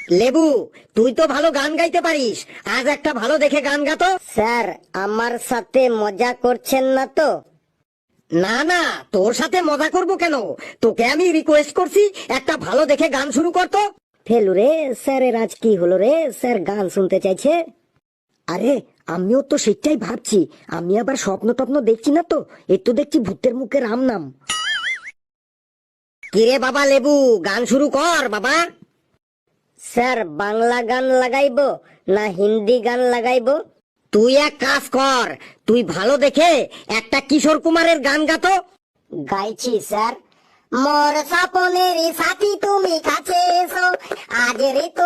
লেবু, তুই তো ভালো গান গাইতে পারিস, আজ একটা ভালো দেখে গান গাতো। স্যার, আমার সাথে মজা করছেন না তো? না না, তোর সাথে মজা করব কেন? তোকে আমি রিকোয়েস্ট করছি, একটা ভালো দেখে গান শুরু করতো। ফেলু রে, স্যারের আজ কি হলো রে? স্যার গান শুনতে চাইছে। আরে আমিও তো সেটাই ভাবছি, আমি আবার স্বপ্ন টপ্ন দেখছি না তো, এই তো দেখছি ভূতের মুখে রাম নাম। কিরে বাবা লেবু, গান শুরু কর বাবা। স্যার, বাংলা গান লাগাইবো না হিন্দি গান লাগাইবো? তুই এক কাজ কর, তুই ভালো দেখে একটা কিশোর কুমারের গান গাতো। গাইছি স্যার। মোর স্বপনের সাথী তুমি কাছে এসো, আজ রে তো